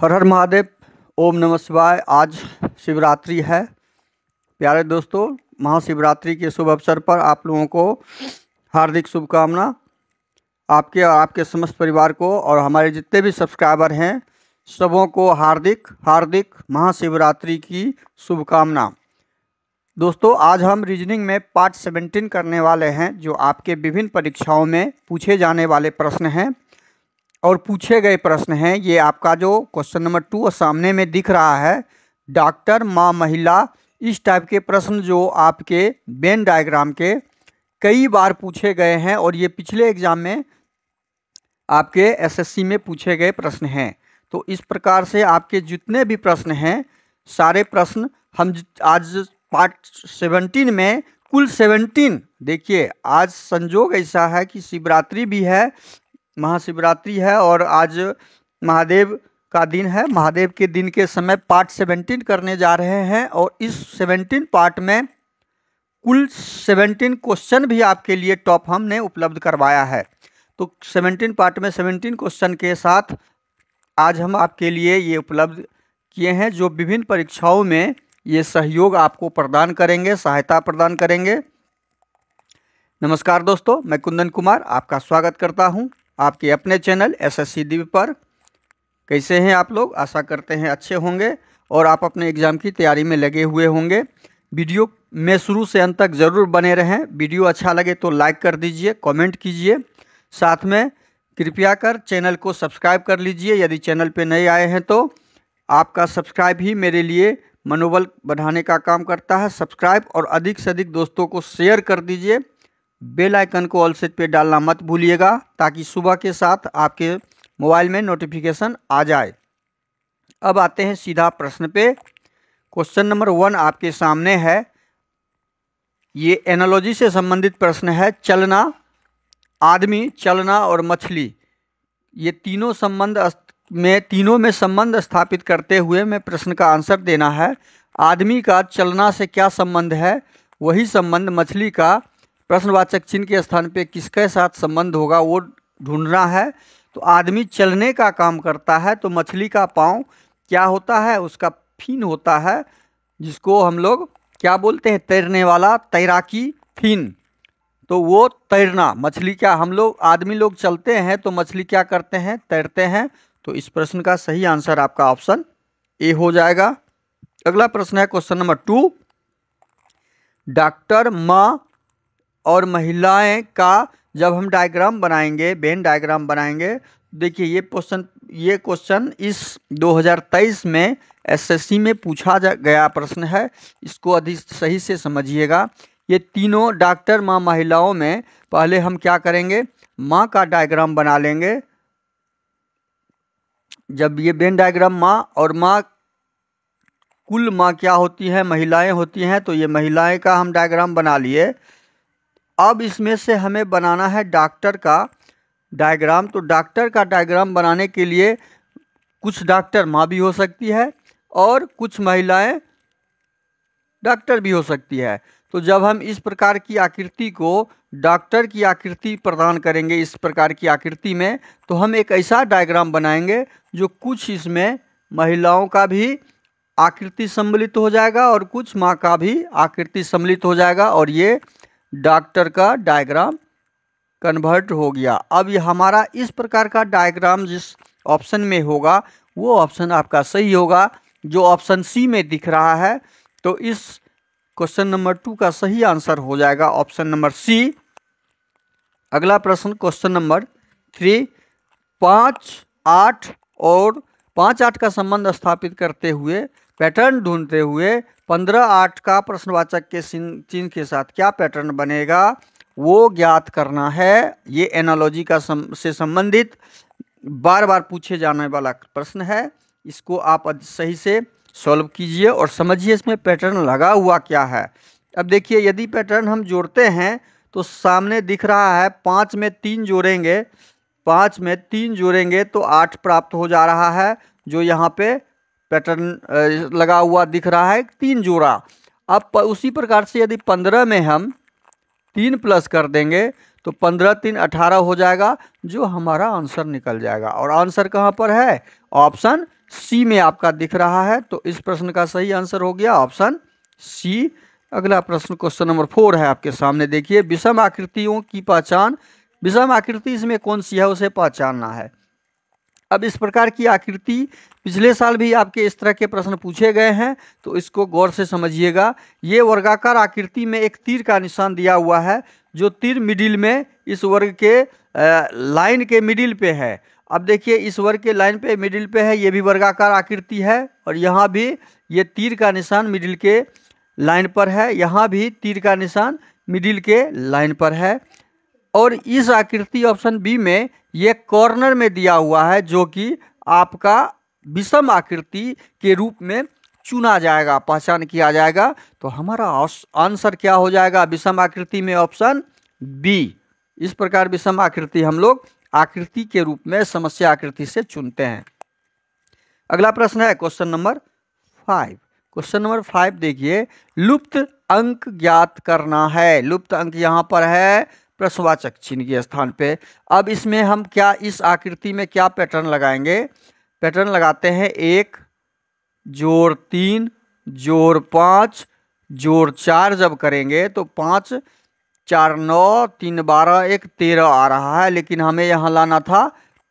हर हर महादेव। ओम नमः शिवाय। आज शिवरात्रि है। प्यारे दोस्तों, महाशिवरात्रि के शुभ अवसर पर आप लोगों को हार्दिक शुभकामना। आपके और आपके समस्त परिवार को और हमारे जितने भी सब्सक्राइबर हैं सबों को हार्दिक हार्दिक महाशिवरात्रि की शुभकामना। दोस्तों, आज हम रीजनिंग में पार्ट 17 करने वाले हैं, जो आपके विभिन्न परीक्षाओं में पूछे जाने वाले प्रश्न हैं और पूछे गए प्रश्न हैं। ये आपका जो क्वेश्चन नंबर 2 सामने में दिख रहा है, डॉक्टर, माँ, महिला, इस टाइप के प्रश्न जो आपके वेन डायग्राम के कई बार पूछे गए हैं और ये पिछले एग्जाम में आपके एसएससी में पूछे गए प्रश्न हैं। तो इस प्रकार से आपके जितने भी प्रश्न हैं सारे प्रश्न हम आज पार्ट 17 में कुल 17। देखिए, आज संजोग ऐसा है कि शिवरात्रि भी है, महाशिवरात्रि है और आज महादेव का दिन है। महादेव के दिन के समय पार्ट 17 करने जा रहे हैं और इस 17 पार्ट में कुल 17 क्वेश्चन भी आपके लिए टॉप हमने उपलब्ध करवाया है। तो 17 पार्ट में 17 क्वेश्चन के साथ आज हम आपके लिए ये उपलब्ध किए हैं, जो विभिन्न परीक्षाओं में ये सहयोग आपको प्रदान करेंगे, सहायता प्रदान करेंगे। नमस्कार दोस्तों, मैं कुंदन कुमार आपका स्वागत करता हूं आपके अपने चैनल एसएससी दिव्य पर। कैसे हैं आप लोग? आशा करते हैं अच्छे होंगे और आप अपने एग्ज़ाम की तैयारी में लगे हुए होंगे। वीडियो में शुरू से अंत तक ज़रूर बने रहें। वीडियो अच्छा लगे तो लाइक कर दीजिए, कमेंट कीजिए, साथ में कृपया कर चैनल को सब्सक्राइब कर लीजिए। यदि चैनल पर नए आए हैं तो आपका सब्सक्राइब ही मेरे लिए मनोबल बढ़ाने का काम करता है। सब्सक्राइब और अधिक से अधिक दोस्तों को शेयर कर दीजिए। बेल आइकन को ऑल सेट पे डालना मत भूलिएगा, ताकि सुबह के साथ आपके मोबाइल में नोटिफिकेशन आ जाए। अब आते हैं सीधा प्रश्न पे। क्वेश्चन नंबर 1 आपके सामने है। ये एनालॉजी से संबंधित प्रश्न है। चलना, आदमी, चलना और मछली, ये तीनों में संबंध स्थापित करते हुए मैं प्रश्न का आंसर देना है। आदमी का चलना से क्या संबंध है, वही संबंध मछली का प्रश्नवाचक चिन्ह के स्थान पे किसके साथ संबंध होगा वो ढूंढना है। तो आदमी चलने का काम करता है, तो मछली का पाँव क्या होता है? उसका फिन होता है, जिसको हम लोग क्या बोलते हैं? तैरने वाला, तैराकी, फिन। तो वो तैरना, मछली क्या, हम लोग आदमी लोग चलते हैं तो मछली क्या करते हैं? तैरते हैं। तो इस प्रश्न का सही आंसर आपका ऑप्शन ए हो जाएगा। अगला प्रश्न है क्वेश्चन नंबर 2। डॉक्टर, माँ और महिलाएं का जब हम डायग्राम बनाएंगे, वेन डायग्राम बनाएंगे, देखिए ये क्वेश्चन इस 2023 में एसएससी में पूछा गया प्रश्न है। इसको अधिक सही से समझिएगा। ये तीनों डॉक्टर, माँ, महिलाओं में पहले हम क्या करेंगे? माँ का डायग्राम बना लेंगे। जब ये वेन डायग्राम माँ कुल माँ क्या होती है? महिलाएं होती हैं। तो ये महिलाएं का हम डायग्राम बना लिए। अब इसमें से हमें बनाना है डॉक्टर का डायग्राम। तो डॉक्टर का डायग्राम बनाने के लिए कुछ डॉक्टर माँ भी हो सकती है और कुछ महिलाएं डॉक्टर भी हो सकती है। तो जब हम इस प्रकार की आकृति को डॉक्टर की आकृति प्रदान करेंगे, इस प्रकार की आकृति में, तो हम एक ऐसा डायग्राम बनाएंगे जो कुछ इसमें महिलाओं का भी आकृति सम्मिलित हो जाएगा और कुछ माँ का भी आकृति सम्मिलित हो जाएगा, और ये डॉक्टर का डायग्राम कन्वर्ट हो गया। अब ये हमारा इस प्रकार का डायग्राम जिस ऑप्शन में होगा वो ऑप्शन आपका सही होगा, जो ऑप्शन सी में दिख रहा है। तो इस क्वेश्चन नंबर 2 का सही आंसर हो जाएगा ऑप्शन नंबर सी। अगला प्रश्न क्वेश्चन नंबर 3। 5, 8 और 5, 8 का संबंध स्थापित करते हुए, पैटर्न ढूंढते हुए 15, 8 का प्रश्नवाचक के चिन्ह के साथ क्या पैटर्न बनेगा वो ज्ञात करना है। ये एनालॉजी का से संबंधित बार बार पूछे जाने वाला प्रश्न है। इसको आप सही से सॉल्व कीजिए और समझिए इसमें पैटर्न लगा हुआ क्या है। अब देखिए, यदि पैटर्न हम जोड़ते हैं तो सामने दिख रहा है 5 में 3 जोड़ेंगे, 5 में 3 जोड़ेंगे तो 8 प्राप्त हो जा रहा है, जो यहाँ पे पैटर्न लगा हुआ दिख रहा है, 3 जोड़ा। अब उसी प्रकार से यदि 15 में हम 3 प्लस कर देंगे तो 15, 3, 18 हो जाएगा, जो हमारा आंसर निकल जाएगा। और आंसर कहाँ पर है? ऑप्शन सी में आपका दिख रहा है। तो इस प्रश्न का सही आंसर हो गया ऑप्शन सी। अगला प्रश्न क्वेश्चन नंबर 4 है आपके सामने, देखिए विषम आकृतियों की पहचान। विषम आकृति इसमें कौन सी है उसे पहचानना है। अब इस प्रकार की आकृति पिछले साल भी आपके इस तरह के प्रश्न पूछे गए हैं, तो इसको गौर से समझिएगा। ये वर्गाकार आकृति में एक तीर का निशान दिया हुआ है, जो तीर मिडिल में इस वर्ग के लाइन के मिडिल पे है। अब देखिए इस वर्ग के लाइन पे मिडिल पे है, ये भी वर्गाकार आकृति है, और यहाँ भी ये तीर का निशान मिडिल के लाइन पर है, यहाँ भी तीर का निशान मिडिल के लाइन पर है। और इस आकृति ऑप्शन बी में ये कॉर्नर में दिया हुआ है, जो कि आपका विषम आकृति के रूप में चुना जाएगा, पहचान किया जाएगा। तो हमारा आंसर क्या हो जाएगा विषम आकृति में? Option B. इस प्रकार विषम आकृति हम लोग आकृति के रूप में समस्या आकृति से चुनते हैं। अगला प्रश्न है क्वेश्चन नंबर 5। क्वेश्चन नंबर 5 देखिए, लुप्त अंक ज्ञात करना है। लुप्त अंक यहाँ पर है प्रश्नवाचक चिन्ह के स्थान पे। अब इसमें हम क्या इस आकृति में क्या पैटर्न लगाएंगे? पैटर्न लगाते हैं 1 जोड़ 3 जोड़ 5 जोड़ 4 जब करेंगे तो 5 4 9 3 12 1 13 आ रहा है, लेकिन हमें यहाँ लाना था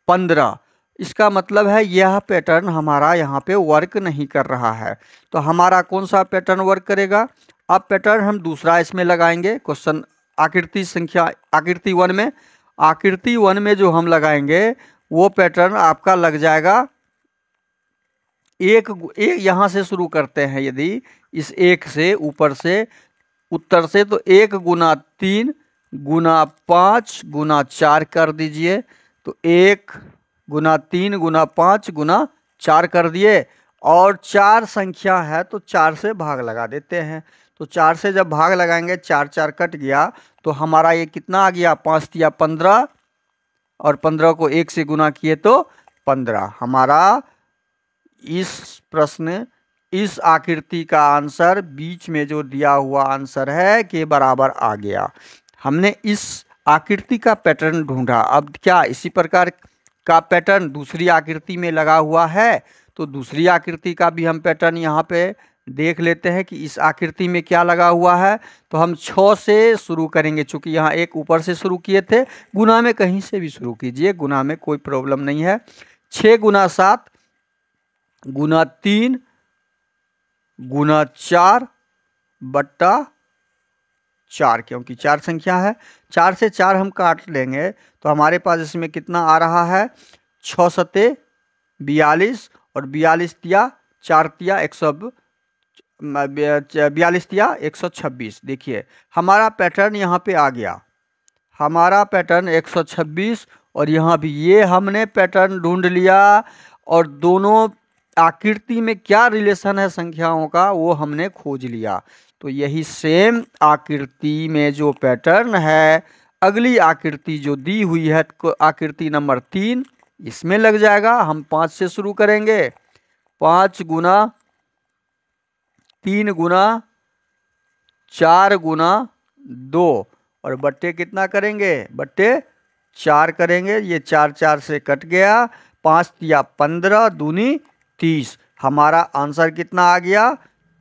15। इसका मतलब है यह पैटर्न हमारा यहाँ पे वर्क नहीं कर रहा है। तो हमारा कौन सा पैटर्न वर्क करेगा? अब पैटर्न हम दूसरा इसमें लगाएंगे। क्वेश्चन आकृति 1 में, आकृति 1 में जो हम लगाएंगे वो पैटर्न आपका लग जाएगा एक यहाँ से शुरू करते हैं। यदि इस 1 से ऊपर से उत्तर से, तो 1 गुना 3 गुना 5 गुना 4 कर दीजिए। तो 1 गुना 3 गुना 5 गुना 4 कर दिए, और 4 संख्या है तो 4 से भाग लगा देते हैं। तो 4 से जब भाग लगाएंगे 4 4 कट गया, तो हमारा ये कितना आ गया? 5 तिया 15, और 15 को 1 से गुना किए तो 15। हमारा इस प्रश्न इस आकृति का आंसर बीच में जो दिया हुआ आंसर है के बराबर आ गया। हमने इस आकृति का पैटर्न ढूंढा। अब क्या इसी प्रकार का पैटर्न दूसरी आकृति में लगा हुआ है? तो दूसरी आकृति का भी हम पैटर्न यहाँ पे देख लेते हैं कि इस आकृति में क्या लगा हुआ है। तो हम 6 से शुरू करेंगे, चूंकि यहाँ एक ऊपर से शुरू किए थे। गुना में कहीं से भी शुरू कीजिए, गुना में कोई प्रॉब्लम नहीं है। 6 गुना 7 गुना 3 गुना 4 बट्टा 4, क्योंकि 4 संख्या है। 4 से 4 हम काट लेंगे तो हमारे पास इसमें कितना आ रहा है? 6 सते 42, और 42 तिया 4 तिया 42 तिया 126। देखिए हमारा पैटर्न यहाँ पे आ गया, हमारा पैटर्न 126, और यहाँ भी ये हमने पैटर्न ढूंढ लिया। और दोनों आकृति में क्या रिलेशन है संख्याओं का वो हमने खोज लिया। तो यही सेम आकृति में जो पैटर्न है, अगली आकृति जो दी हुई है आकृति नंबर 3, इसमें लग जाएगा। हम 5 से शुरू करेंगे। 5 गुना 3 गुना 4 गुना 2, और बट्टे कितना करेंगे? बट्टे 4 करेंगे। ये 4 4 से कट गया। 5 तिया 15 दूनी 30। हमारा आंसर कितना आ गया?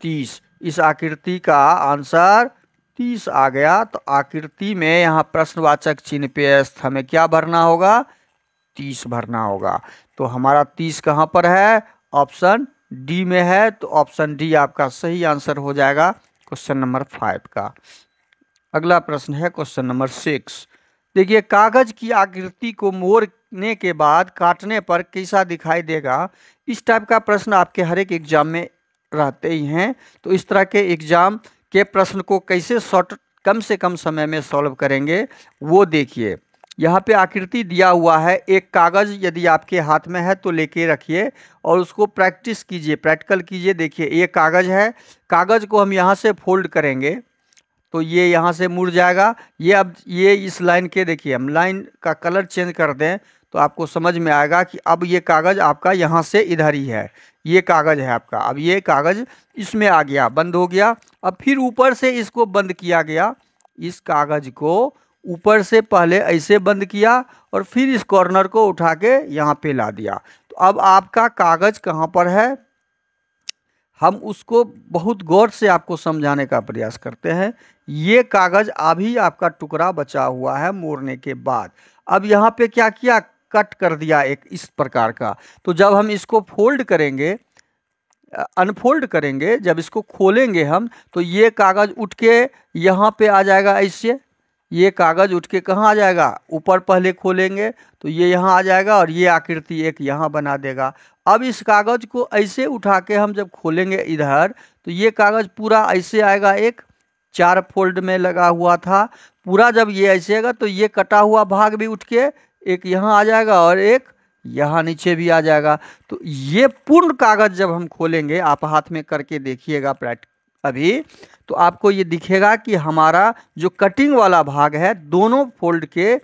30। इस आकृति का आंसर 30 आ गया। तो आकृति में यहाँ प्रश्नवाचक चिन्ह पे हमें क्या भरना होगा? 30 भरना होगा। तो हमारा 30 कहाँ पर है? ऑप्शन डी में है। तो ऑप्शन डी आपका सही आंसर हो जाएगा क्वेश्चन नंबर 5 का। अगला प्रश्न है क्वेश्चन नंबर 6। देखिए, कागज की आकृति को मोड़ने के बाद काटने पर कैसा दिखाई देगा? इस टाइप का प्रश्न आपके हर एक एग्जाम में रहते ही हैं। तो इस तरह के एग्जाम के प्रश्न को कैसे कम से कम समय में सॉल्व करेंगे वो देखिए। यहाँ पे आकृति दिया हुआ है। एक कागज़ यदि आपके हाथ में है तो लेके रखिए और उसको प्रैक्टिस कीजिए, प्रैक्टिकल कीजिए। देखिए ये कागज़ है, कागज़ को हम यहाँ से फोल्ड करेंगे तो ये यहाँ से मुड़ जाएगा। ये अब ये इस लाइन के, देखिए हम लाइन का कलर चेंज कर दें तो आपको समझ में आएगा कि अब ये कागज़ आपका यहाँ से इधर ही है। ये कागज़ है आपका, अब ये कागज़ इसमें आ गया, बंद हो गया। अब फिर ऊपर से इसको बंद किया गया। इस कागज़ को ऊपर से पहले ऐसे बंद किया और फिर इस कॉर्नर को उठा के यहाँ पे ला दिया। तो अब आपका कागज कहाँ पर है, हम उसको बहुत गौर से आपको समझाने का प्रयास करते हैं। ये कागज अभी आपका टुकड़ा बचा हुआ है मोड़ने के बाद। अब यहाँ पे क्या किया, कट कर दिया एक इस प्रकार का। तो जब हम इसको फोल्ड करेंगे, अनफोल्ड करेंगे, जब इसको खोलेंगे हम, तो ये कागज उठ के यहाँ पे आ जाएगा ऐसे। ये कागज उठ के कहाँ आ जाएगा, ऊपर पहले खोलेंगे तो ये यहाँ आ जाएगा और ये आकृति एक यहाँ बना देगा। अब इस कागज को ऐसे उठा के हम जब खोलेंगे इधर, तो ये कागज पूरा ऐसे आएगा, एक 4 फोल्ड में लगा हुआ था पूरा। जब ये ऐसे आएगा तो ये कटा हुआ भाग भी उठ के एक यहाँ आ जाएगा और एक यहाँ नीचे भी आ जाएगा। तो ये पूर्ण कागज जब हम खोलेंगे, आप हाथ में करके देखिएगा अभी, तो आपको ये दिखेगा कि हमारा जो कटिंग वाला भाग है, दोनों फोल्ड के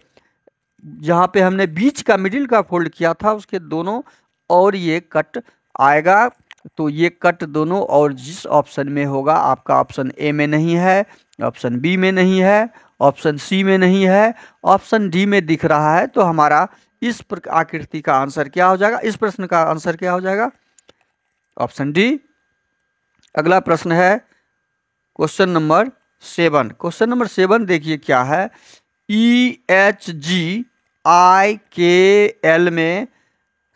जहाँ पे हमने बीच का मिडिल का फोल्ड किया था उसके दोनों और ये कट आएगा। तो ये कट दोनों और जिस ऑप्शन में होगा, आपका ऑप्शन ए में नहीं है, ऑप्शन बी में नहीं है, ऑप्शन सी में नहीं है, ऑप्शन डी में दिख रहा है, तो हमारा इस आकृति का आंसर क्या हो जाएगा, इस प्रश्न का आंसर क्या हो जाएगा, ऑप्शन डी। अगला प्रश्न है क्वेश्चन नंबर 7। क्वेश्चन नंबर 7 देखिए क्या है, EHGIKL में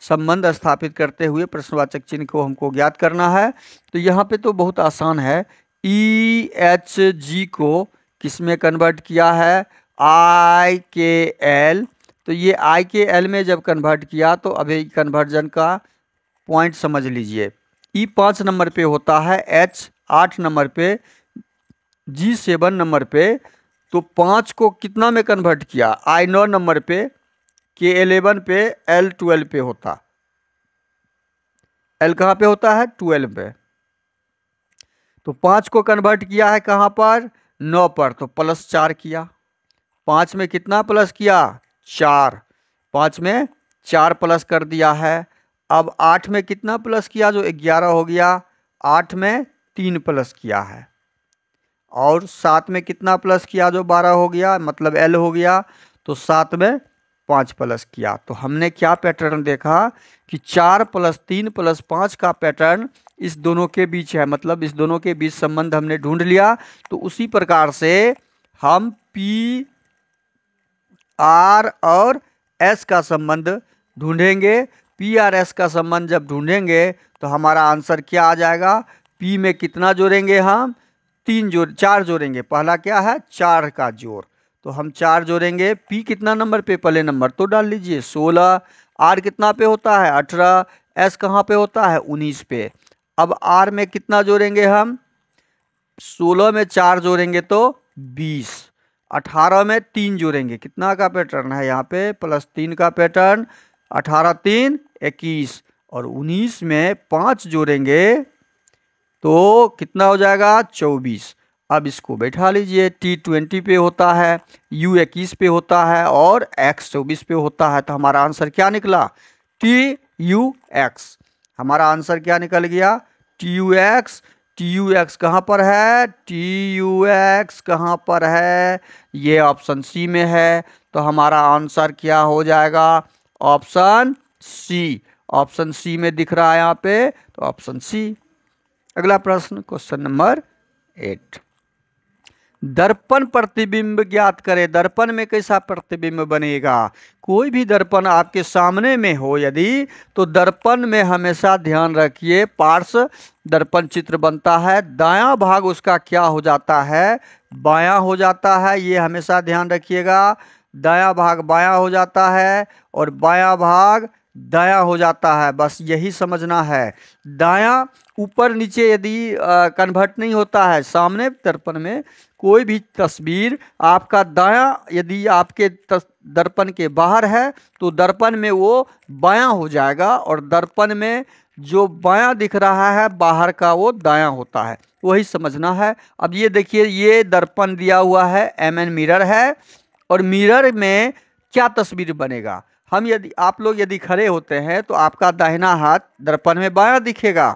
संबंध स्थापित करते हुए प्रश्नवाचक चिन्ह को हमको ज्ञात करना है। तो यहाँ पे तो बहुत आसान है, EHG को किस में कन्वर्ट किया है, IKL। तो ये IKL में जब कन्वर्ट किया तो अभी कन्वर्जन का पॉइंट समझ लीजिए। E 5 नंबर पे होता है, H 8 नंबर पे, G 7 नंबर पे। तो 5 को कितना में कन्वर्ट किया, I 9 नंबर पे, K 11 पे, L 12 पे होता। L कहाँ पे होता है, 12 पे। तो 5 को कन्वर्ट किया है कहाँ पर, 9 पर, तो +4 किया। 5 में कितना प्लस किया, 4। 5 में 4 प्लस कर दिया है। अब 8 में कितना प्लस किया, जो 11 हो गया। 8 में 3 प्लस किया है और 7 में कितना प्लस किया, जो 12 हो गया, मतलब L हो गया। तो 7 में 5 प्लस किया। तो हमने क्या पैटर्न देखा कि 4 + 3 + 5 का पैटर्न इस दोनों के बीच है, मतलब इस दोनों के बीच संबंध हमने ढूंढ लिया। तो उसी प्रकार से हम P R और S का संबंध ढूंढेंगे। P R S का संबंध जब ढूंढेंगे तो हमारा आंसर क्या आ जाएगा, P में कितना जोड़ेंगे हम, 4 जोड़ेंगे। पहला क्या है, 4 का जोड़, तो हम 4 जोड़ेंगे। P कितना नंबर पे, पहले नंबर तो डाल लीजिए 16। R कितना पे होता है, 18। S कहाँ पे होता है, 19 पे। अब R में कितना जोड़ेंगे हम, 16 में 4 जोड़ेंगे तो 20। 18 में 3 जोड़ेंगे, कितना का पैटर्न है यहाँ पे, +3 का पैटर्न। 18 3 21 और 19 में 5 जोड़ेंगे तो कितना हो जाएगा, 24। अब इसको बैठा लीजिए, T 20 पे होता है, U 21 पे होता है और X 24 पे होता है। तो हमारा आंसर क्या निकला, TUX। हमारा आंसर क्या निकल गया, TUX। TUX कहाँ पर है, TUX कहाँ पर है, ये ऑप्शन सी में है। तो हमारा आंसर क्या हो जाएगा, ऑप्शन सी। ऑप्शन सी में दिख रहा है यहाँ पे, तो ऑप्शन सी। अगला प्रश्न क्वेश्चन नंबर 8, दर्पण प्रतिबिंब ज्ञात करें। दर्पण में कैसा प्रतिबिंब बनेगा, कोई भी दर्पण आपके सामने में हो यदि, तो दर्पण में हमेशा ध्यान रखिए पार्श्व दर्पण चित्र बनता है, दायां भाग उसका क्या हो जाता है, बायां हो जाता है। ये हमेशा ध्यान रखिएगा, दायां भाग बायां हो जाता है और बायां भाग दायां हो जाता है, बस यही समझना है। दायां ऊपर नीचे यदि कन्वर्ट नहीं होता है, सामने दर्पण में कोई भी तस्वीर आपका दायां यदि आपके दर्पण के बाहर है तो दर्पण में वो बायां हो जाएगा, और दर्पण में जो बायां दिख रहा है बाहर का वो दायां होता है, वही समझना है। अब ये देखिए, ये दर्पण दिया हुआ है, MN मिरर है, और मिरर में क्या तस्वीर बनेगा, हम यदि आप लोग यदि खड़े होते हैं तो आपका दाहिना हाथ दर्पण में बायां दिखेगा।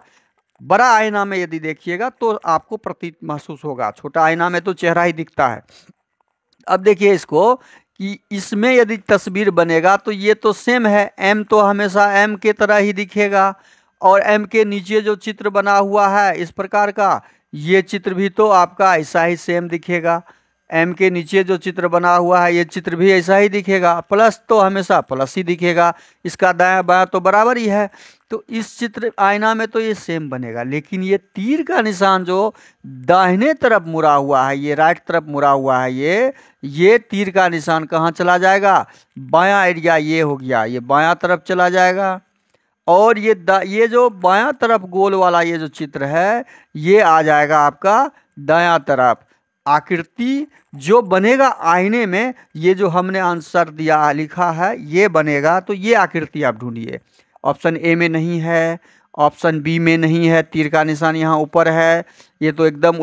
बड़ा आईना में यदि देखिएगा तो आपको प्रतीत महसूस होगा, छोटा आईना में तो चेहरा ही दिखता है। अब देखिए इसको कि इसमें यदि तस्वीर बनेगा तो ये तो सेम है, m तो हमेशा m के तरह ही दिखेगा, और m के नीचे जो चित्र बना हुआ है इस प्रकार का, ये चित्र भी तो आपका ऐसा ही सेम दिखेगा। m के नीचे जो चित्र बना हुआ है ये चित्र भी ऐसा ही दिखेगा, प्लस तो हमेशा प्लस ही दिखेगा, इसका दायां बायां तो बराबर ही है। तो इस चित्र आईना में तो ये सेम बनेगा, लेकिन ये तीर का निशान जो दाहिने तरफ मुड़ा हुआ है, ये राइट तरफ मुड़ा हुआ है, ये तीर का निशान कहाँ चला जाएगा, बायां एरिया ये हो गया, ये बायां तरफ चला जाएगा। और ये जो बायां तरफ गोल वाला ये जो चित्र है ये आ जाएगा आपका दायां तरफ। आकृति जो बनेगा आईने में, ये जो हमने आंसर दिया लिखा है ये बनेगा, तो ये आकृति आप ढूंढिए। ऑप्शन ए में नहीं है, ऑप्शन बी में नहीं है, तीर का निशान यहाँ ऊपर है, ये तो एकदम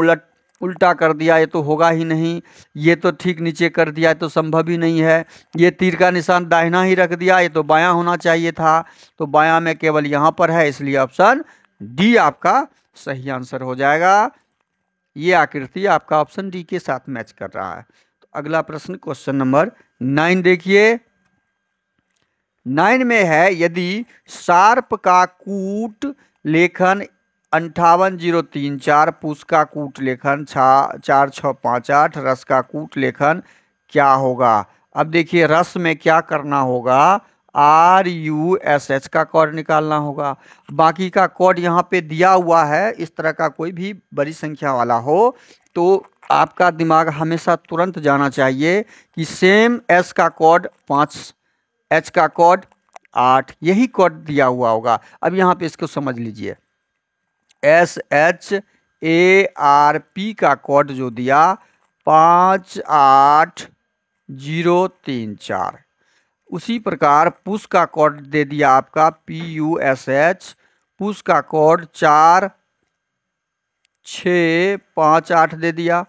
उल्टा कर दिया, ये तो होगा ही नहीं। ये तो ठीक नीचे कर दिया, ये तो संभव ही नहीं है। ये तीर का निशान दाहिना ही रख दिया, ये तो बायां होना चाहिए था, तो बायां में केवल यहाँ पर है, इसलिए ऑप्शन डी आपका सही आंसर हो जाएगा। ये आकृति आपका ऑप्शन डी के साथ मैच कर रहा है। तो अगला प्रश्न क्वेश्चन नंबर 9 देखिए। 9 में है, यदि शार्प का कूट लेखन 58,034, पुष का कूट लेखन 4658, रस का कूट लेखन क्या होगा। अब देखिए रस में क्या करना होगा, RUSH का कोड निकालना होगा। बाकी का कोड यहाँ पे दिया हुआ है, इस तरह का कोई भी बड़ी संख्या वाला हो तो आपका दिमाग हमेशा तुरंत जाना चाहिए कि सेम S का कोड 5, H का कोड 8, यही कोड दिया हुआ होगा। अब यहाँ पे इसको समझ लीजिए, SHARP का कोड जो दिया 58034, उसी प्रकार पुश का कोड दे दिया आपका PUSH, पुश का कोड 4658 दे दिया।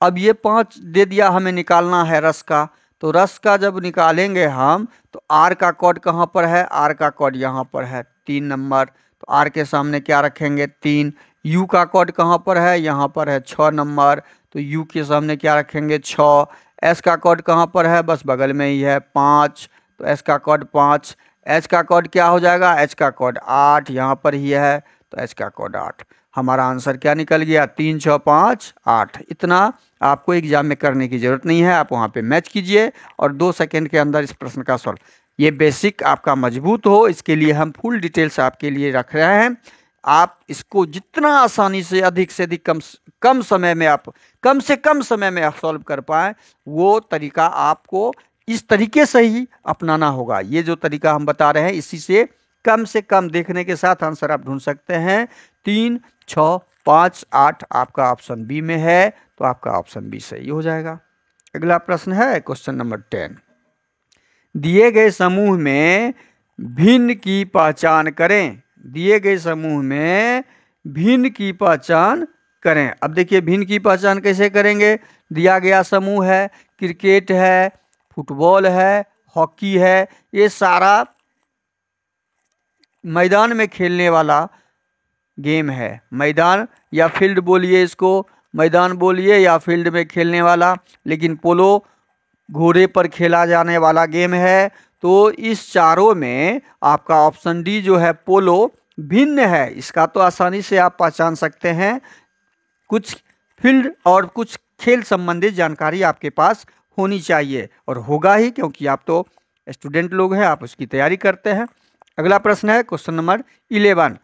अब ये 5 दे दिया, हमें निकालना है रस का, तो रस का जब निकालेंगे हम तो R का कोड कहाँ पर है, R का कोड यहाँ पर है 3 नंबर, तो R के सामने क्या रखेंगे 3। U का कोड कहाँ पर है, यहाँ पर है 6 नंबर, तो U के सामने क्या रखेंगे 6। S का कोड कहाँ पर है, बस बगल में ही है 5, तो S का कोड 5। H का कोड क्या हो जाएगा, H का कोड 8, यहाँ पर ही है, तो H का कोड 8। हमारा आंसर क्या निकल गया, 3 6 5 8। इतना आपको एग्जाम में करने की जरूरत नहीं है, आप वहाँ पे मैच कीजिए और 2 सेकंड के अंदर इस प्रश्न का सॉल्व। ये बेसिक आपका मजबूत हो, इसके लिए हम फुल डिटेल्स आपके लिए रख रहे हैं। आप इसको जितना आसानी से अधिक कम समय में, आप कम से कम समय में आप सॉल्व कर पाए, वो तरीका आपको इस तरीके से ही अपनाना होगा। ये जो तरीका हम बता रहे हैं, इसी से कम देखने के साथ आंसर आप ढूंढ सकते हैं। 3 6 5 8 आपका ऑप्शन बी में है, तो आपका ऑप्शन बी सही हो जाएगा। अगला प्रश्न है क्वेश्चन नंबर 10। दिए गए समूह में भिन्न की पहचान करें, दिए गए समूह में भिन्न की पहचान करें। अब देखिए भिन्न की पहचान कैसे करेंगे, दिया गया समूह है, क्रिकेट है, फुटबॉल है, हॉकी है, ये सारा मैदान में खेलने वाला गेम है। मैदान या फील्ड बोलिए, इसको मैदान बोलिए या फील्ड में खेलने वाला, लेकिन पोलो घोड़े पर खेला जाने वाला गेम है। तो इस चारों में आपका ऑप्शन डी जो है पोलो भिन्न है, इसका तो आसानी से आप पहचान सकते हैं। कुछ फील्ड और कुछ खेल संबंधित जानकारी आपके पास होनी चाहिए, और होगा ही, क्योंकि आप तो स्टूडेंट लोग हैं, आप उसकी तैयारी करते हैं। अगला प्रश्न है क्वेश्चन नंबर 11।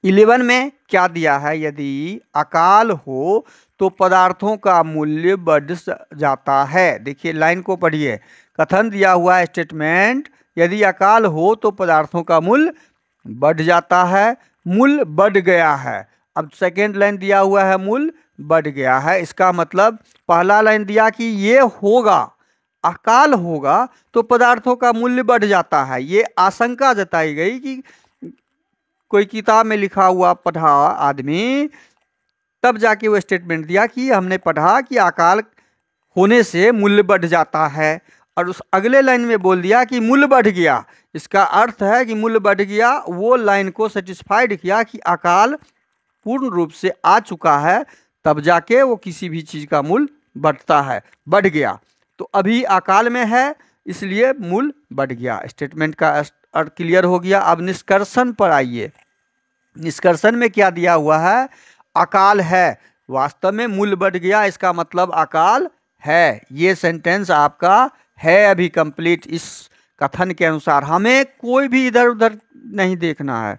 11 में क्या दिया है, यदि अकाल हो तो पदार्थों का मूल्य बढ़ जाता है। देखिए लाइन को पढ़िए, कथन दिया हुआ है स्टेटमेंट, यदि अकाल हो तो पदार्थों का मूल्य बढ़ जाता है, मूल्य बढ़ गया है। अब सेकेंड लाइन दिया हुआ है मूल्य बढ़ गया है, इसका मतलब पहला लाइन दिया कि ये होगा, अकाल होगा तो पदार्थों का मूल्य बढ़ जाता है। ये आशंका जताई गई कि कोई किताब में लिखा हुआ पढ़ा आदमी, तब जाके वो स्टेटमेंट दिया कि हमने पढ़ा कि अकाल होने से मूल्य बढ़ जाता है, और उस अगले लाइन में बोल दिया कि मूल्य बढ़ गया। इसका अर्थ है कि मूल्य बढ़ गया, वो लाइन को सेटिस्फाइड किया कि अकाल पूर्ण रूप से आ चुका है, तब जाके वो किसी भी चीज़ का मूल्य बढ़ता है, बढ़ गया। तो अभी अकाल में है इसलिए मूल बढ़ गया। स्टेटमेंट का अर्थ क्लियर हो गया। अब निष्कर्षण पर आइए। निष्कर्षण में क्या दिया हुआ है? अकाल है, वास्तव में मूल बढ़ गया, इसका मतलब अकाल है। ये सेंटेंस आपका है अभी कंप्लीट। इस कथन के अनुसार हमें कोई भी इधर उधर नहीं देखना है।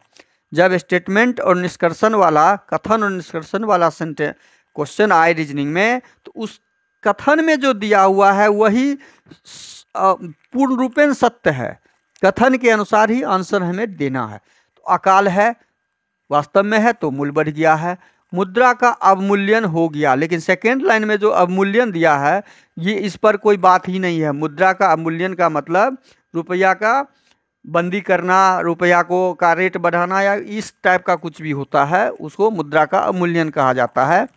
जब स्टेटमेंट और निष्कर्षण वाला, कथन और निष्कर्षण वाला सेंटेंस क्वेश्चन आए रीजनिंग में, तो उस कथन में जो दिया हुआ है वही पूर्ण रूपेण सत्य है। कथन के अनुसार ही आंसर हमें देना है। तो अकाल है, वास्तव में है, तो मूल बढ़ गया है। मुद्रा का अवमूल्यन हो गया, लेकिन सेकेंड लाइन में जो अवमूल्यन दिया है ये इस पर कोई बात ही नहीं है। मुद्रा का अवमूल्यन का मतलब रुपया का बंदी करना, रुपया को का रेट बढ़ाना या इस टाइप का कुछ भी होता है उसको मुद्रा का अवमूल्यन कहा जाता है।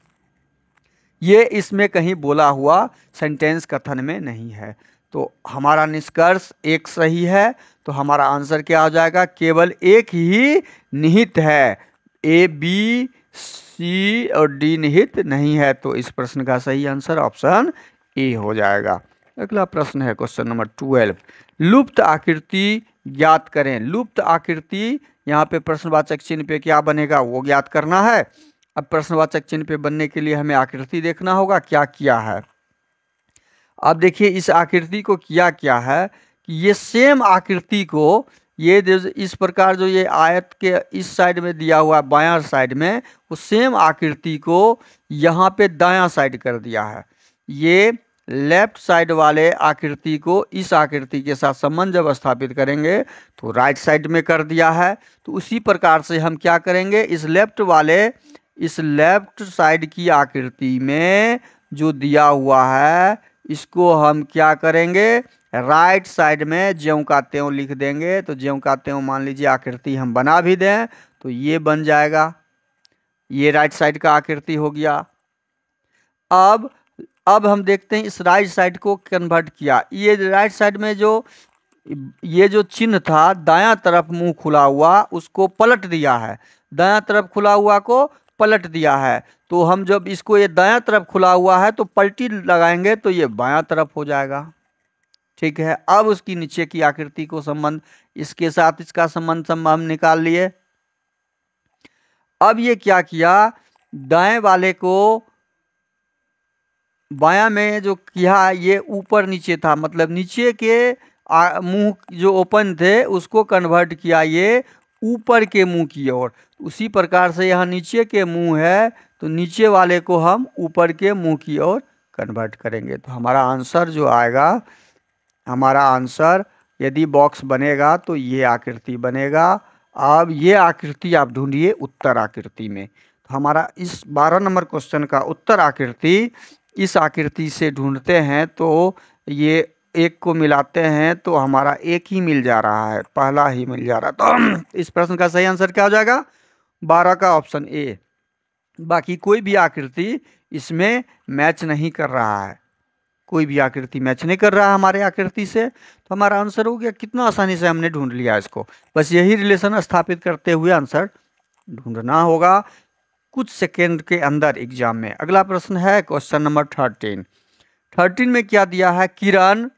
ये इसमें कहीं बोला हुआ सेंटेंस कथन में नहीं है। तो हमारा निष्कर्ष एक सही है। तो हमारा आंसर क्या हो जाएगा? केवल एक ही निहित है, ए बी सी और डी निहित नहीं है। तो इस प्रश्न का सही आंसर ऑप्शन ए हो जाएगा। अगला प्रश्न है क्वेश्चन नंबर 12। लुप्त आकृति ज्ञात करें। लुप्त आकृति, यहाँ पे प्रश्नवाचक चिन्ह पे क्या बनेगा वो ज्ञात करना है। अब प्रश्नवाचक चिन्ह पे बनने के लिए हमें आकृति देखना होगा क्या किया है। अब देखिए इस आकृति को किया क्या है कि ये सेम आकृति को, ये इस प्रकार जो ये आयत के इस साइड में दिया हुआ बायां साइड में, वो सेम आकृति को यहाँ पे दायां साइड कर दिया है। ये लेफ्ट साइड वाले आकृति को इस आकृति के साथ संबंध जब स्थापित करेंगे तो राइट साइड में कर दिया है। तो उसी प्रकार से हम क्या करेंगे, इस लेफ्ट साइड की आकृति में जो दिया हुआ है इसको हम क्या करेंगे, राइट साइड में ज्यों का त्यों लिख देंगे। तो ज्यों का त्यों मान लीजिए आकृति हम बना भी दें तो ये बन जाएगा, ये राइट साइड का आकृति हो गया। अब हम देखते हैं इस राइट साइड को कन्वर्ट किया। ये राइट साइड में ये जो चिन्ह था दायां तरफ मुंह खुला हुआ उसको पलट दिया है, दायां तरफ खुला हुआ को पलट दिया है। तो हम जब इसको ये दायां तरफ खुला हुआ है तो पलटी लगाएंगे तो ये बायां तरफ हो जाएगा। ठीक है, अब उसकी नीचे की आकृति को संबंध, इसके साथ इसका संबंध हम निकाल लिए। अब ये क्या किया, दाएं वाले को बायां में जो किया ये ऊपर नीचे था, मतलब नीचे के मुंह जो ओपन थे उसको कन्वर्ट किया ये ऊपर के मुंह की ओर। उसी प्रकार से यहाँ नीचे के मुंह है तो नीचे वाले को हम ऊपर के मुंह की ओर कन्वर्ट करेंगे। तो हमारा आंसर जो आएगा, हमारा आंसर यदि बॉक्स बनेगा तो ये आकृति बनेगा। अब ये आकृति आप ढूंढिए उत्तर आकृति में। तो हमारा इस 12 नंबर क्वेश्चन का उत्तर आकृति इस आकृति से ढूंढते हैं तो ये एक को मिलाते हैं तो हमारा एक ही मिल जा रहा है, पहला ही मिल जा रहा है। तो इस प्रश्न का सही आंसर क्या हो जाएगा? 12 का ऑप्शन ए। बाकी कोई भी आकृति इसमें मैच नहीं कर रहा है, कोई भी आकृति मैच नहीं कर रहा है हमारे आकृति से। तो हमारा आंसर हो गया, कितना आसानी से हमने ढूंढ लिया इसको। बस यही रिलेशन स्थापित करते हुए आंसर ढूंढना होगा कुछ सेकेंड के अंदर एग्जाम में। अगला प्रश्न है क्वेश्चन नंबर 13 में क्या दिया है, किरण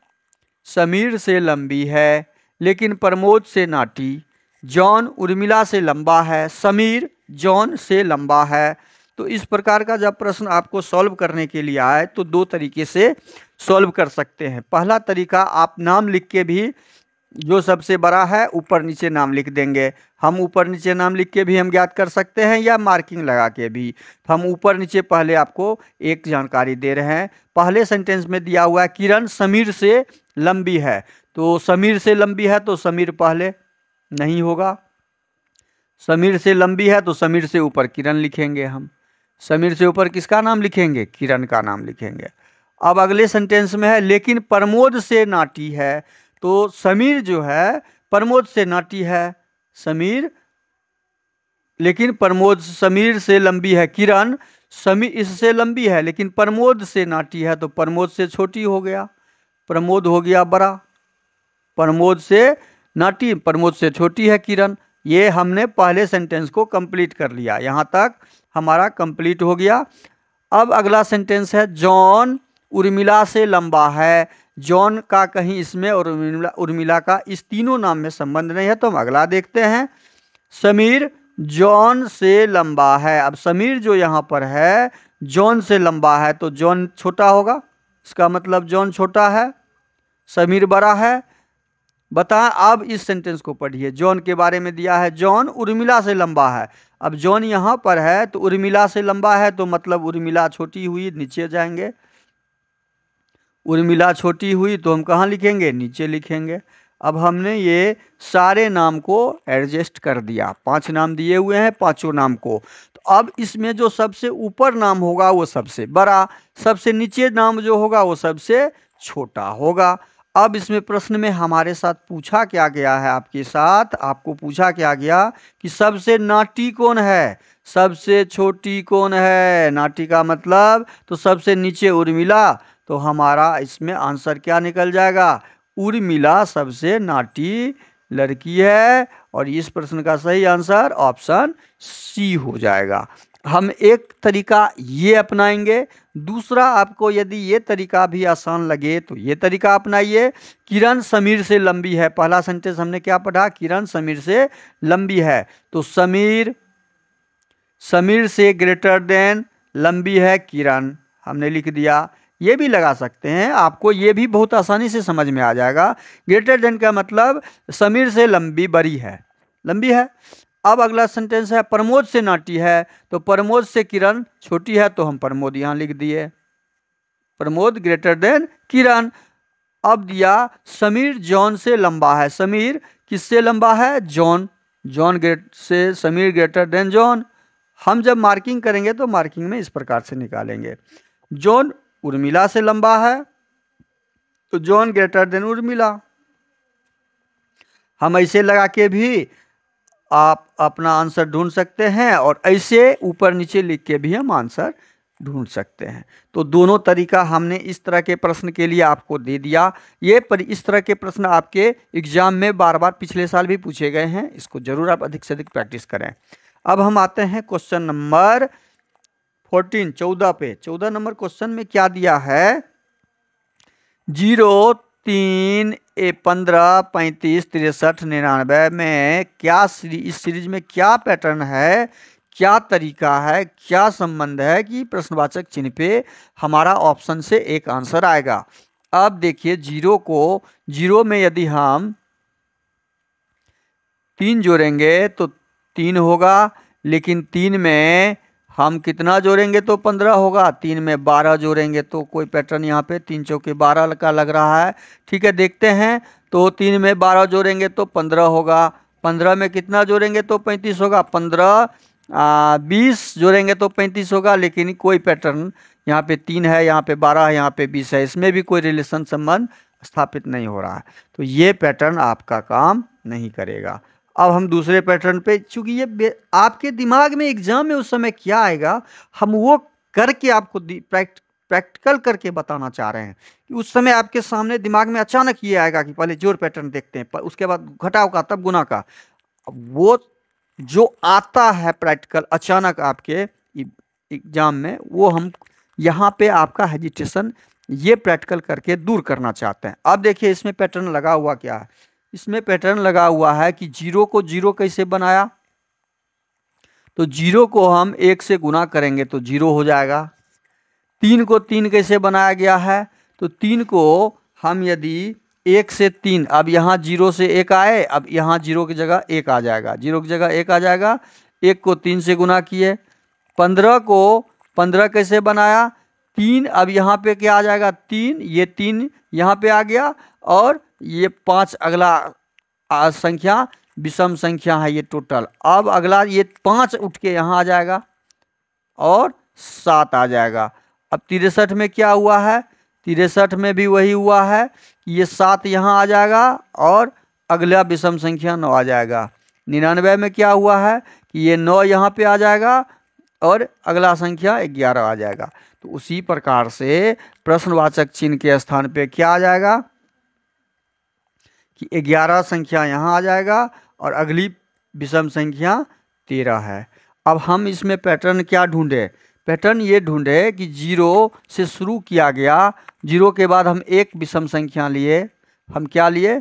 समीर से लंबी है लेकिन प्रमोद से नाटी। जॉन उर्मिला से लंबा है, समीर जॉन से लंबा है। तो इस प्रकार का जब प्रश्न आपको सॉल्व करने के लिए आए तो दो तरीके से सॉल्व कर सकते हैं। पहला तरीका, आप नाम लिख के भी जो सबसे बड़ा है ऊपर नीचे नाम लिख देंगे। हम ऊपर नीचे नाम लिख के भी हम ज्ञात कर सकते हैं या मार्किंग लगा के भी। हम ऊपर नीचे पहले आपको एक जानकारी दे रहे हैं। पहले सेंटेंस में दिया हुआ है किरण समीर से लंबी है, तो समीर से लंबी है तो समीर पहले नहीं होगा। समीर से लंबी है तो समीर से ऊपर किरण लिखेंगे हम। समीर से ऊपर किसका नाम लिखेंगे? किरण का नाम लिखेंगे। अब अगले सेंटेंस में है लेकिन प्रमोद से नाटी है, तो समीर जो है प्रमोद से नाटी है। समीर, लेकिन प्रमोद, समीर से लंबी है किरण, समीर इससे लंबी है लेकिन प्रमोद से नाटी है, तो प्रमोद से छोटी हो गया, प्रमोद हो गया बड़ा। प्रमोद से नाटी, प्रमोद से छोटी है किरण। ये हमने पहले सेंटेंस को कंप्लीट कर लिया, यहाँ तक हमारा कंप्लीट हो गया। अब अगला सेंटेंस है जॉन उर्मिला से लंबा है। जॉन का कहीं इसमें और उर्मिला का इस तीनों नाम में संबंध नहीं है। तो हम अगला देखते हैं। समीर जॉन से लंबा है। अब समीर जो यहाँ पर है जॉन से लंबा है, तो जॉन छोटा होगा, इसका मतलब जॉन छोटा है, समीर बड़ा है। बताएं, अब इस सेंटेंस को पढ़िए। जॉन के बारे में दिया है, जॉन उर्मिला से लंबा है। अब जॉन यहाँ पर है तो उर्मिला से लंबा है, तो मतलब उर्मिला छोटी हुई, नीचे जाएंगे। उर्मिला छोटी हुई तो हम कहाँ लिखेंगे, नीचे लिखेंगे। अब हमने ये सारे नाम को एडजस्ट कर दिया। 5 नाम दिए हुए हैं, पांचों नाम को। तो अब इसमें जो सबसे ऊपर नाम होगा वो सबसे बड़ा, सबसे नीचे नाम जो होगा वो सबसे छोटा होगा। अब इसमें प्रश्न में हमारे साथ पूछा क्या गया है, आपके साथ आपको पूछा क्या गया कि सबसे नाटी कौन है, सबसे छोटी कौन है। नाटी का मतलब तो सबसे नीचे उर्मिला, तो हमारा इसमें आंसर क्या निकल जाएगा, उर्मिला सबसे नाटी लड़की है। और इस प्रश्न का सही आंसर ऑप्शन सी हो जाएगा। हम एक तरीका ये अपनाएंगे, दूसरा आपको यदि ये तरीका भी आसान लगे तो ये तरीका अपनाइए। किरण समीर से लंबी है। पहला सेंटेंस हमने क्या पढ़ा, किरण समीर से लंबी है। तो समीर समीर से ग्रेटर देन लंबी है किरण, हमने लिख दिया। ये भी लगा सकते हैं, आपको ये भी बहुत आसानी से समझ में आ जाएगा। ग्रेटर देन का मतलब समीर से लंबी बड़ी है, लंबी है। अब अगला सेंटेंस है प्रमोद से नाटी है, तो प्रमोद से किरण छोटी है, तो हम प्रमोद यहाँ लिख दिए, प्रमोद ग्रेटर देन किरण। अब दिया समीर जॉन से लंबा है। समीर किससे लंबा है, जॉन, जॉन से समीर ग्रेटर देन जॉन। हम जब मार्किंग करेंगे तो मार्किंग में इस प्रकार से निकालेंगे। जॉन उर्मिला से लंबा है, तो जॉन ग्रेटर देन उर्मिला। हम ऐसे लगा के भी आप अपना आंसर ढूंढ सकते हैं, और ऐसे ऊपर नीचे लिख के भी हम आंसर ढूंढ सकते हैं। तो दोनों तरीका हमने इस तरह के प्रश्न के लिए आपको दे दिया। इस तरह के प्रश्न आपके एग्जाम में बार बार पिछले साल भी पूछे गए हैं, इसको जरूर आप अधिक से अधिक प्रैक्टिस करें। अब हम आते हैं क्वेश्चन नंबर 14, 14 पे। 14 नंबर क्वेश्चन में क्या दिया है, 0, 3, 15, 35, 63, 99 में क्या इस सीरीज में क्या पैटर्न है, क्या तरीका है, क्या संबंध है कि प्रश्नवाचक चिन्ह पे हमारा ऑप्शन से एक आंसर आएगा। अब देखिए, 0 में यदि हम 3 जोड़ेंगे तो 3 होगा, लेकिन 3 में हम कितना जोड़ेंगे तो 15 होगा। 3 में 12 जोड़ेंगे तो कोई पैटर्न यहाँ पे 3 चौके 12 का लग रहा है। ठीक है, देखते हैं। तो 3 में 12 जोड़ेंगे तो 15 होगा। 15 में कितना जोड़ेंगे तो 35 होगा। 15 20 जोड़ेंगे तो 35 होगा, लेकिन कोई पैटर्न यहाँ पे 3 है, यहाँ पे 12 है, यहाँ पे 20 है, इसमें भी कोई रिलेशन संबंध स्थापित नहीं हो रहा है। तो ये पैटर्न आपका काम नहीं करेगा। अब हम दूसरे पैटर्न पे, चूंकि ये आपके दिमाग में एग्जाम में उस समय क्या आएगा, हम वो करके आपको प्रैक्टिकल करके बताना चाह रहे हैं कि उस समय आपके सामने दिमाग में अचानक ये आएगा कि पहले जोड़ पैटर्न देखते हैं, उसके बाद घटाव का, तब गुना का। वो जो आता है प्रैक्टिकल अचानक आपके एग्जाम में, वो हम यहाँ पे आपका हेजिटेशन ये प्रैक्टिकल करके दूर करना चाहते हैं। अब देखिए, इसमें पैटर्न लगा हुआ क्या है। इसमें पैटर्न लगा हुआ है कि 0 को 0 कैसे बनाया, तो 0 को हम 1 से गुना करेंगे तो 0 हो जाएगा। 3 को 3 कैसे बनाया गया है, तो 3 को हम यदि 1 से 3, अब यहाँ 0 से 1 आए, अब यहाँ 0 की जगह 1 आ जाएगा, 0 की जगह 1 आ जाएगा। 1 को 3 से गुना किए। 15 को 15 कैसे बनाया, 3, अब यहाँ पे क्या आ जाएगा 3, ये 3 यहाँ पे आ गया, और ये 5 अगला संख्या विषम संख्या है ये टोटल। अब अगला ये 5 उठ के यहाँ आ जाएगा और 7 आ जाएगा। अब 63 में क्या हुआ है, 63 में भी वही हुआ है कि ये 7 यहाँ आ जाएगा और अगला विषम संख्या 9 आ जाएगा। 99 में क्या हुआ है कि ये 9 यहाँ पे आ जाएगा और अगला संख्या 11 आ जाएगा। तो उसी प्रकार से प्रश्नवाचक चिन्ह के स्थान पे क्या आ जाएगा कि 11 संख्या यहाँ आ जाएगा और अगली विषम संख्या 13 है। अब हम इसमें पैटर्न क्या ढूंढे, पैटर्न ये ढूंढे कि 0 से शुरू किया गया, 0 के बाद हम एक विषम संख्या लिए। हम क्या लिए?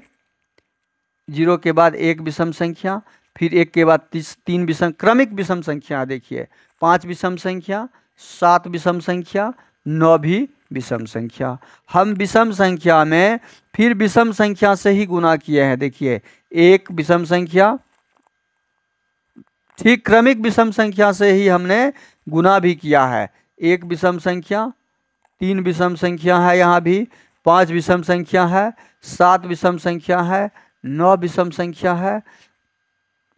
0 के बाद एक विषम संख्या, फिर 1 के बाद 3 विषम, क्रमिक विषम संख्या देखिए, 5 विषम संख्या, 7 विषम संख्या, 9 भी विषम संख्या। हम विषम संख्या में फिर विषम संख्या से ही गुना किए हैं। देखिए, एक विषम संख्या, ठीक क्रमिक विषम संख्या से ही हमने गुना भी किया है। एक विषम संख्या, 3 विषम संख्या है, यहाँ भी 5 विषम संख्या है, 7 विषम संख्या है, 9 विषम संख्या है,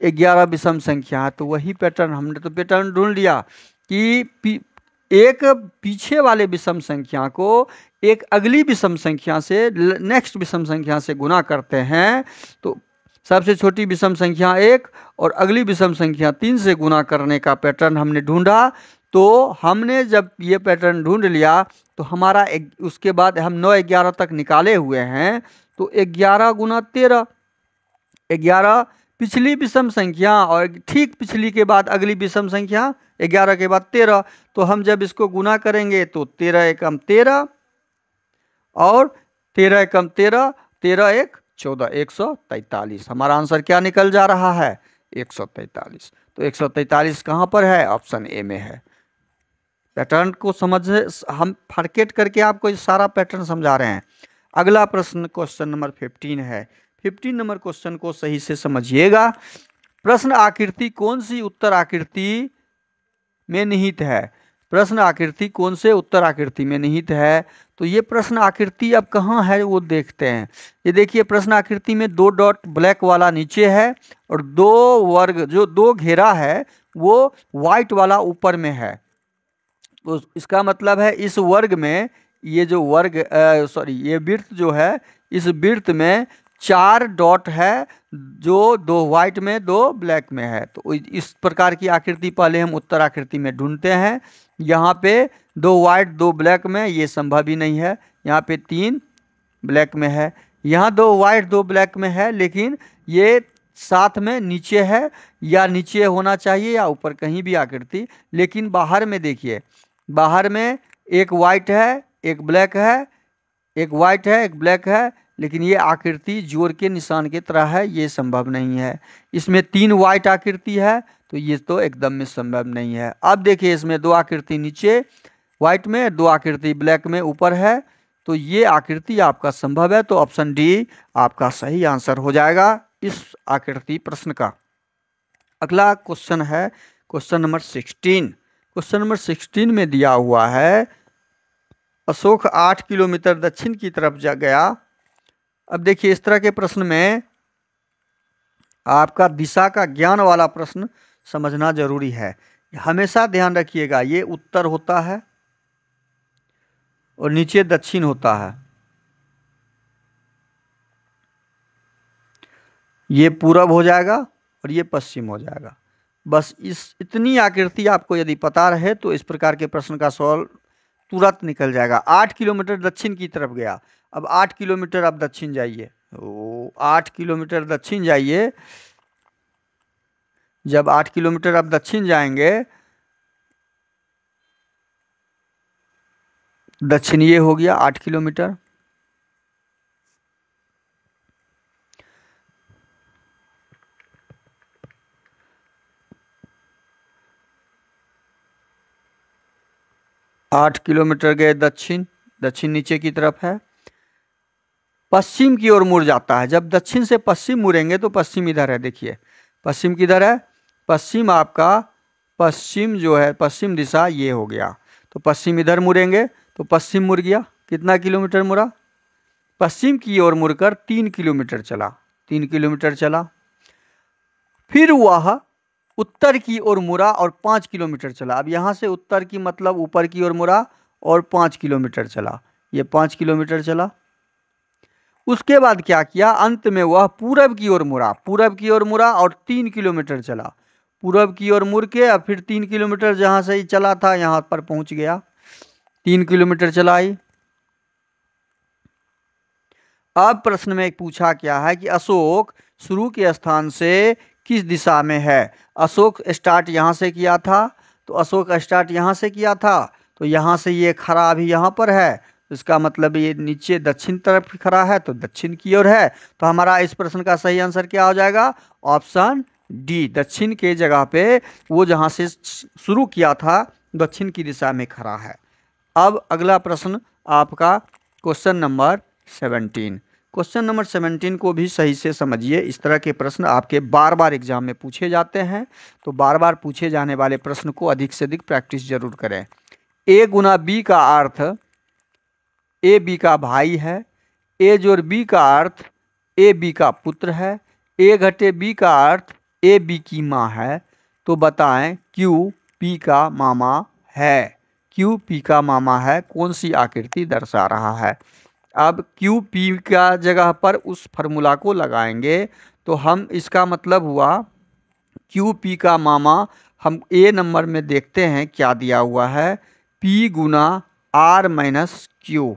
11 विषम संख्या है। तो वही पैटर्न, हमने तो पैटर्न ढूंढ लिया कि एक पीछे वाले विषम संख्या को एक अगली विषम संख्या से, नेक्स्ट विषम संख्या से गुना करते हैं। तो सबसे छोटी विषम संख्या 1 और अगली विषम संख्या 3 से गुना करने का पैटर्न हमने ढूंढा। तो हमने जब ये पैटर्न ढूंढ लिया तो हमारा उसके बाद हम 9, 11 तक निकाले हुए हैं। तो 11 गुना 13, 11 पिछली विषम संख्या और ठीक पिछली के बाद अगली विषम संख्या 11 के बाद 13। तो हम जब इसको गुना करेंगे तो 13 एकम 13 और 13 एकम 13, 13 एक 14, 143। हमारा आंसर क्या निकल जा रहा है? 143। तो 143 कहाँ पर है? ऑप्शन ए में है। पैटर्न को समझ, हम फॉरकेट करके आपको इस सारा पैटर्न समझा रहे हैं। अगला प्रश्न क्वेश्चन नंबर 15 है। 15 नंबर क्वेश्चन को सही से समझिएगा। प्रश्न आकृति कौन सी उत्तर आकृति में निहित है? प्रश्न आकृति कौन से उत्तर आकृति में निहित है? तो ये प्रश्न आकृति अब कहाँ है वो देखते हैं। ये देखिए, प्रश्न आकृति में 2 डॉट ब्लैक वाला नीचे है और 2 वर्ग, जो 2 घेरा है वो व्हाइट वाला ऊपर में है। तो इसका मतलब है इस वर्ग में, ये जो वर्ग ये वृत्त जो है, इस वृत्त में 4 डॉट है, जो 2 व्हाइट में 2 ब्लैक में है। तो इस प्रकार की आकृति पहले हम उत्तर आकृति में ढूंढते हैं। यहाँ पे 2 व्हाइट 2 ब्लैक में, ये संभव ही नहीं है। यहाँ पे 3 ब्लैक में है, यहाँ 2 व्हाइट 2 ब्लैक में है, लेकिन ये साथ में नीचे है, या नीचे होना चाहिए या ऊपर, कहीं भी आकृति। लेकिन बाहर में देखिए, बाहर में एक व्हाइट है, एक ब्लैक है, एक व्हाइट है, एक ब्लैक है, लेकिन ये आकृति जोड़ के निशान की तरह है, ये संभव नहीं है। इसमें 3 व्हाइट आकृति है, तो ये तो एकदम में संभव नहीं है। अब देखिए, इसमें 2 आकृति नीचे व्हाइट में, 2 आकृति ब्लैक में ऊपर है, तो ये आकृति आपका संभव है। तो ऑप्शन डी आपका सही आंसर हो जाएगा इस आकृति प्रश्न का। अगला क्वेश्चन है क्वेश्चन नंबर 16। क्वेश्चन नंबर 16 में दिया हुआ है, अशोक 8 किलोमीटर दक्षिण की तरफ जा गया। अब देखिए, इस तरह के प्रश्न में आपका दिशा का ज्ञान वाला प्रश्न समझना जरूरी है। हमेशा ध्यान रखिएगा, ये उत्तर होता है और नीचे दक्षिण होता है, ये पूरब हो जाएगा और ये पश्चिम हो जाएगा। बस इतनी आकृति आपको यदि पता रहे तो इस प्रकार के प्रश्न का सवाल तुरंत निकल जाएगा। 8 किलोमीटर दक्षिण की तरफ गया। अब 8 किलोमीटर आप दक्षिण जाइए, 8 किलोमीटर दक्षिण जाइए। जब 8 किलोमीटर आप दक्षिण जाएंगे, दक्षिण ये हो गया 8 किलोमीटर। आठ किलोमीटर गए दक्षिण, दक्षिण नीचे की तरफ है। पश्चिम की ओर मुड़ जाता है। जब दक्षिण से पश्चिम मुड़ेंगे तो पश्चिम इधर है। देखिए, पश्चिम किधर है? पश्चिम आपका, पश्चिम जो है, पश्चिम दिशा ये हो गया। तो पश्चिम इधर मुड़ेंगे तो पश्चिम मुड़ गया। कितना किलोमीटर मुड़ा? पश्चिम की ओर मुड़कर 3 किलोमीटर चला। 3 किलोमीटर चला। फिर वह उत्तर की ओर मुड़ा और 5 किलोमीटर चला। अब यहाँ से उत्तर की मतलब ऊपर की ओर मुड़ा और 5 किलोमीटर चला। ये 5 किलोमीटर चला। उसके बाद क्या किया? अंत में वह पूरब की ओर मुड़ा। पूरब की ओर मुड़ा और 3 किलोमीटर चला। पूरब की ओर मुड़ के अब फिर 3 किलोमीटर जहाँ से ही चला था यहाँ पर पहुँच गया। 3 किलोमीटर चलाई। अब प्रश्न में पूछा क्या है कि अशोक शुरू के स्थान से किस दिशा में है? अशोक स्टार्ट यहाँ से किया था तो अशोक स्टार्ट यहाँ से किया था, तो यहाँ से ये खड़ा अभी यहाँ पर है, तो इसका मतलब ये नीचे दक्षिण तरफ खड़ा है, तो दक्षिण की ओर है। तो हमारा इस प्रश्न का सही आंसर क्या हो जाएगा? ऑप्शन डी, दक्षिण के जगह पे वो जहाँ से शुरू किया था दक्षिण की दिशा में खड़ा है। अब अगला प्रश्न आपका क्वेश्चन नंबर 17। क्वेश्चन नंबर 17 को भी सही से समझिए। इस तरह के प्रश्न आपके बार बार एग्जाम में पूछे जाते हैं, तो बार बार पूछे जाने वाले प्रश्न को अधिक से अधिक प्रैक्टिस जरूर करें। ए गुना बी का अर्थ ए बी का भाई है। ए जोड़ बी का अर्थ ए बी का पुत्र है। ए घटे बी का अर्थ ए बी की माँ है। तो बताएं क्यू पी का मामा है। क्यू पी का मामा है कौन सी आकृति दर्शा रहा है? अब क्यू पी का जगह पर उस फार्मूला को लगाएंगे, तो हम इसका मतलब हुआ क्यू पी का मामा, हम ए नंबर में देखते हैं क्या दिया हुआ है, पी गुना आर माइनस क्यू।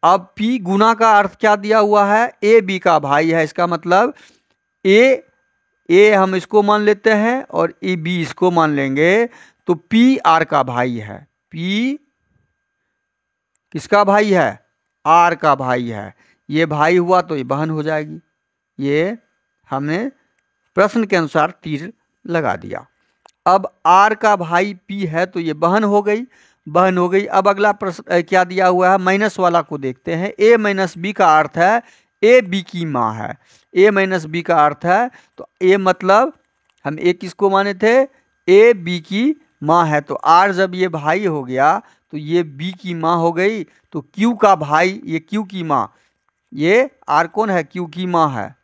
अब पी गुना का अर्थ क्या दिया हुआ है? ए बी का भाई है। इसका मतलब ए हम इसको मान लेते हैं और ए बी इसको मान लेंगे, तो पी आर का भाई है। पी किसका भाई है? आर का भाई है। ये भाई हुआ तो ये बहन हो जाएगी। ये हमने प्रश्न के अनुसार तीर लगा दिया। अब आर का भाई पी है तो ये बहन हो गई, बहन हो गई। अब अगला प्रश्न क्या दिया हुआ है? माइनस वाला को देखते हैं। ए माइनस बी का अर्थ है ए बी की माँ है। ए माइनस बी का अर्थ है, तो ए मतलब हम ए किसको माने थे? ए बी की माँ है। तो आर जब ये भाई हो गया तो ये बी की माँ हो गई, तो क्यू का भाई ये क्यू की माँ, ये आर कौन है? क्यू की माँ है।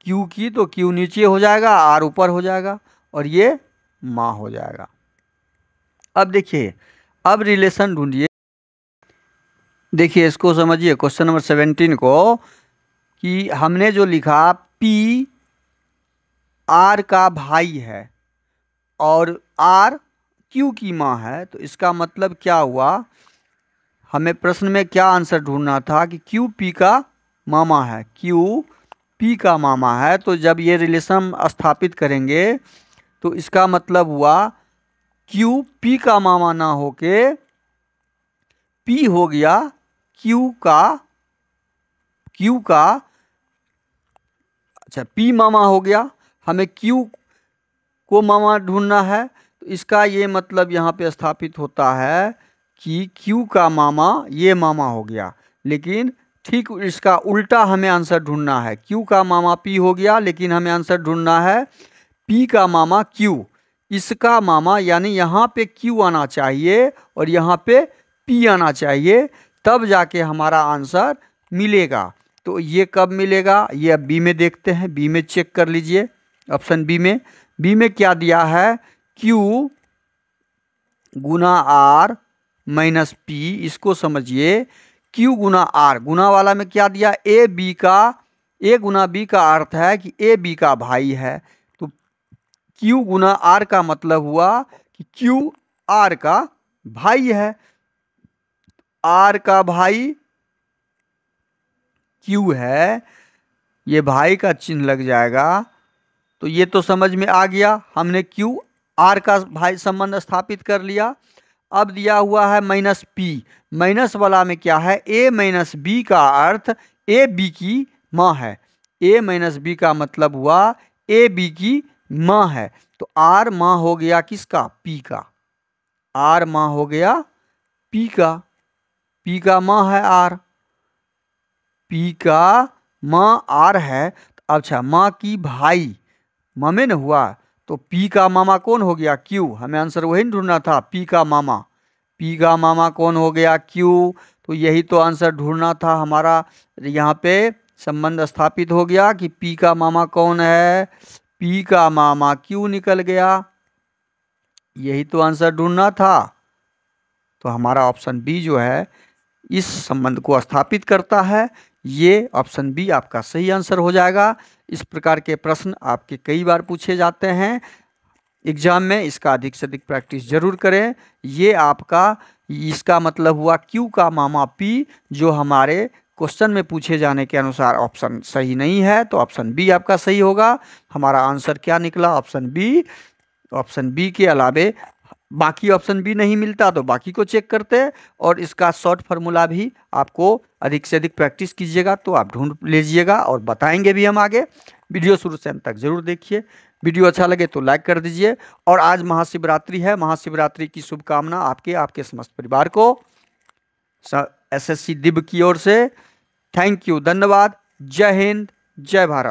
क्यू की तो क्यू नीचे हो जाएगा, आर ऊपर हो जाएगा और ये माँ हो जाएगा। अब देखिए, अब रिलेशन ढूंढिए। देखिए इसको समझिए क्वेश्चन नंबर 17 को, कि हमने जो लिखा पी आर का भाई है और आर क्यू की माँ है, तो इसका मतलब क्या हुआ? हमें प्रश्न में क्या आंसर ढूंढना था कि क्यू पी का मामा है। क्यू पी का मामा है, तो जब ये रिलेशन स्थापित करेंगे तो इसका मतलब हुआ क्यू पी का मामा ना होके पी हो गया क्यू का अच्छा पी मामा हो गया। हमें क्यू को मामा ढूंढना है, तो इसका ये मतलब यहाँ पे स्थापित होता है कि क्यू का मामा ये मामा हो गया। लेकिन ठीक इसका उल्टा हमें आंसर ढूंढना है। क्यू का मामा पी हो गया, लेकिन हमें आंसर ढूंढना है पी का मामा क्यू। इसका मामा यानी यहाँ पे क्यू आना चाहिए और यहाँ पे पी आना चाहिए, तब जाके हमारा आंसर मिलेगा। तो ये कब मिलेगा? ये अब बी में देखते हैं। बी में चेक कर लीजिए, ऑप्शन बी में क्या दिया है? क्यू गुना आर माइनस पी। इसको समझिए, क्यू गुना आर, गुना वाला में क्या दिया? ए गुना बी का अर्थ है कि ए बी का भाई है। तो क्यू गुना आर का मतलब हुआ कि क्यू आर का भाई है। आर का भाई क्यू है, ये भाई का चिन्ह लग जाएगा। तो ये तो समझ में आ गया, हमने क्यू आर का भाई संबंध स्थापित कर लिया। अब दिया हुआ है माइनस पी। माइनस वाला में क्या है? ए माइनस बी का अर्थ ए बी की माँ है। ए माइनस बी का मतलब हुआ ए बी की माँ है। तो आर माँ हो गया किसका? पी का। आर माँ हो गया पी का। पी का माँ है आर, पी का माँ आर है। अच्छा, माँ की भाई मामे न हुआ, तो पी का मामा कौन हो गया? क्यू। हमें आंसर वही ढूंढना था, पी का मामा। पी का मामा कौन हो गया? क्यू। तो यही तो आंसर ढूंढना था हमारा। यहाँ पे संबंध स्थापित हो गया कि पी का मामा कौन है? पी का मामा क्यू निकल गया। यही तो आंसर ढूंढना था। तो हमारा ऑप्शन बी जो है इस संबंध को स्थापित करता है। ये ऑप्शन बी आपका सही आंसर हो जाएगा। इस प्रकार के प्रश्न आपके कई बार पूछे जाते हैं एग्जाम में, इसका अधिक से अधिक प्रैक्टिस जरूर करें। ये आपका इसका मतलब हुआ क्यू का मामा पी, जो हमारे क्वेश्चन में पूछे जाने के अनुसार ऑप्शन सही नहीं है, तो ऑप्शन बी आपका सही होगा। हमारा आंसर क्या निकला? Option B. ऑप्शन बी के अलावे बाकी ऑप्शन भी नहीं मिलता तो बाकी को चेक करते हैं, और इसका शॉर्ट फार्मूला भी आपको अधिक से अधिक प्रैक्टिस कीजिएगा तो आप ढूंढ लीजिएगा, और बताएंगे भी हम आगे। वीडियो शुरू से अंत तक जरूर देखिए। वीडियो अच्छा लगे तो लाइक कर दीजिए। और आज महाशिवरात्रि है, महाशिवरात्रि की शुभकामना आपके आपके समस्त परिवार को एसएससी दिव्य की ओर से। थैंक यू, धन्यवाद। जय हिंद, जय भारत।